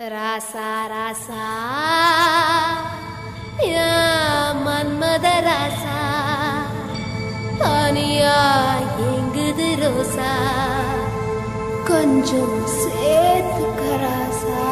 ராசா ராசா யா மன்மத ராசா ஆனியா எங்குது ரோசா கொஞ்சம் சேர்த்துக்க ராசா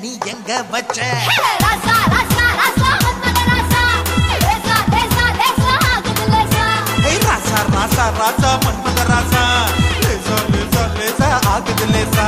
நீ எங்க வச்ச ராசா ராசா ராசா மன்மத ராசா லேசா லேசா லேசா ஆகுது லேசா ஏய் ராசா ராசா ராசா மன்மத ராசா லேசா லேசா லேசா ஆகுது லேசா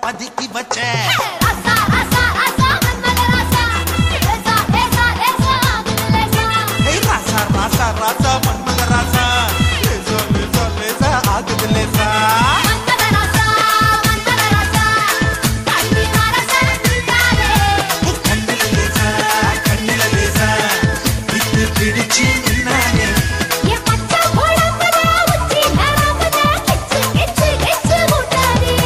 பதுக்கி வச்ச ராசா ராசா ராசா மன்மத ராசா லேசா லேசா லேசா ஆகுது லேசா ஏய் ராசா ராசா ராசா மன்மத ராசா லேசா லேசா லேசா ஆகுது லேசா மன்மத ராசா கண்ணி மரசா துள்ளாதே கண்ணில லேசா விட்டு பிடிச்சு நின்னானே என் பச்சை உடம்புல உச்சி நரம்புல கிச்சு கிச்சு கிச்சு முட்டாதே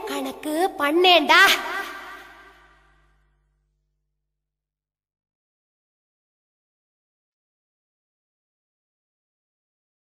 கணக்கு பண்ணேண்டா.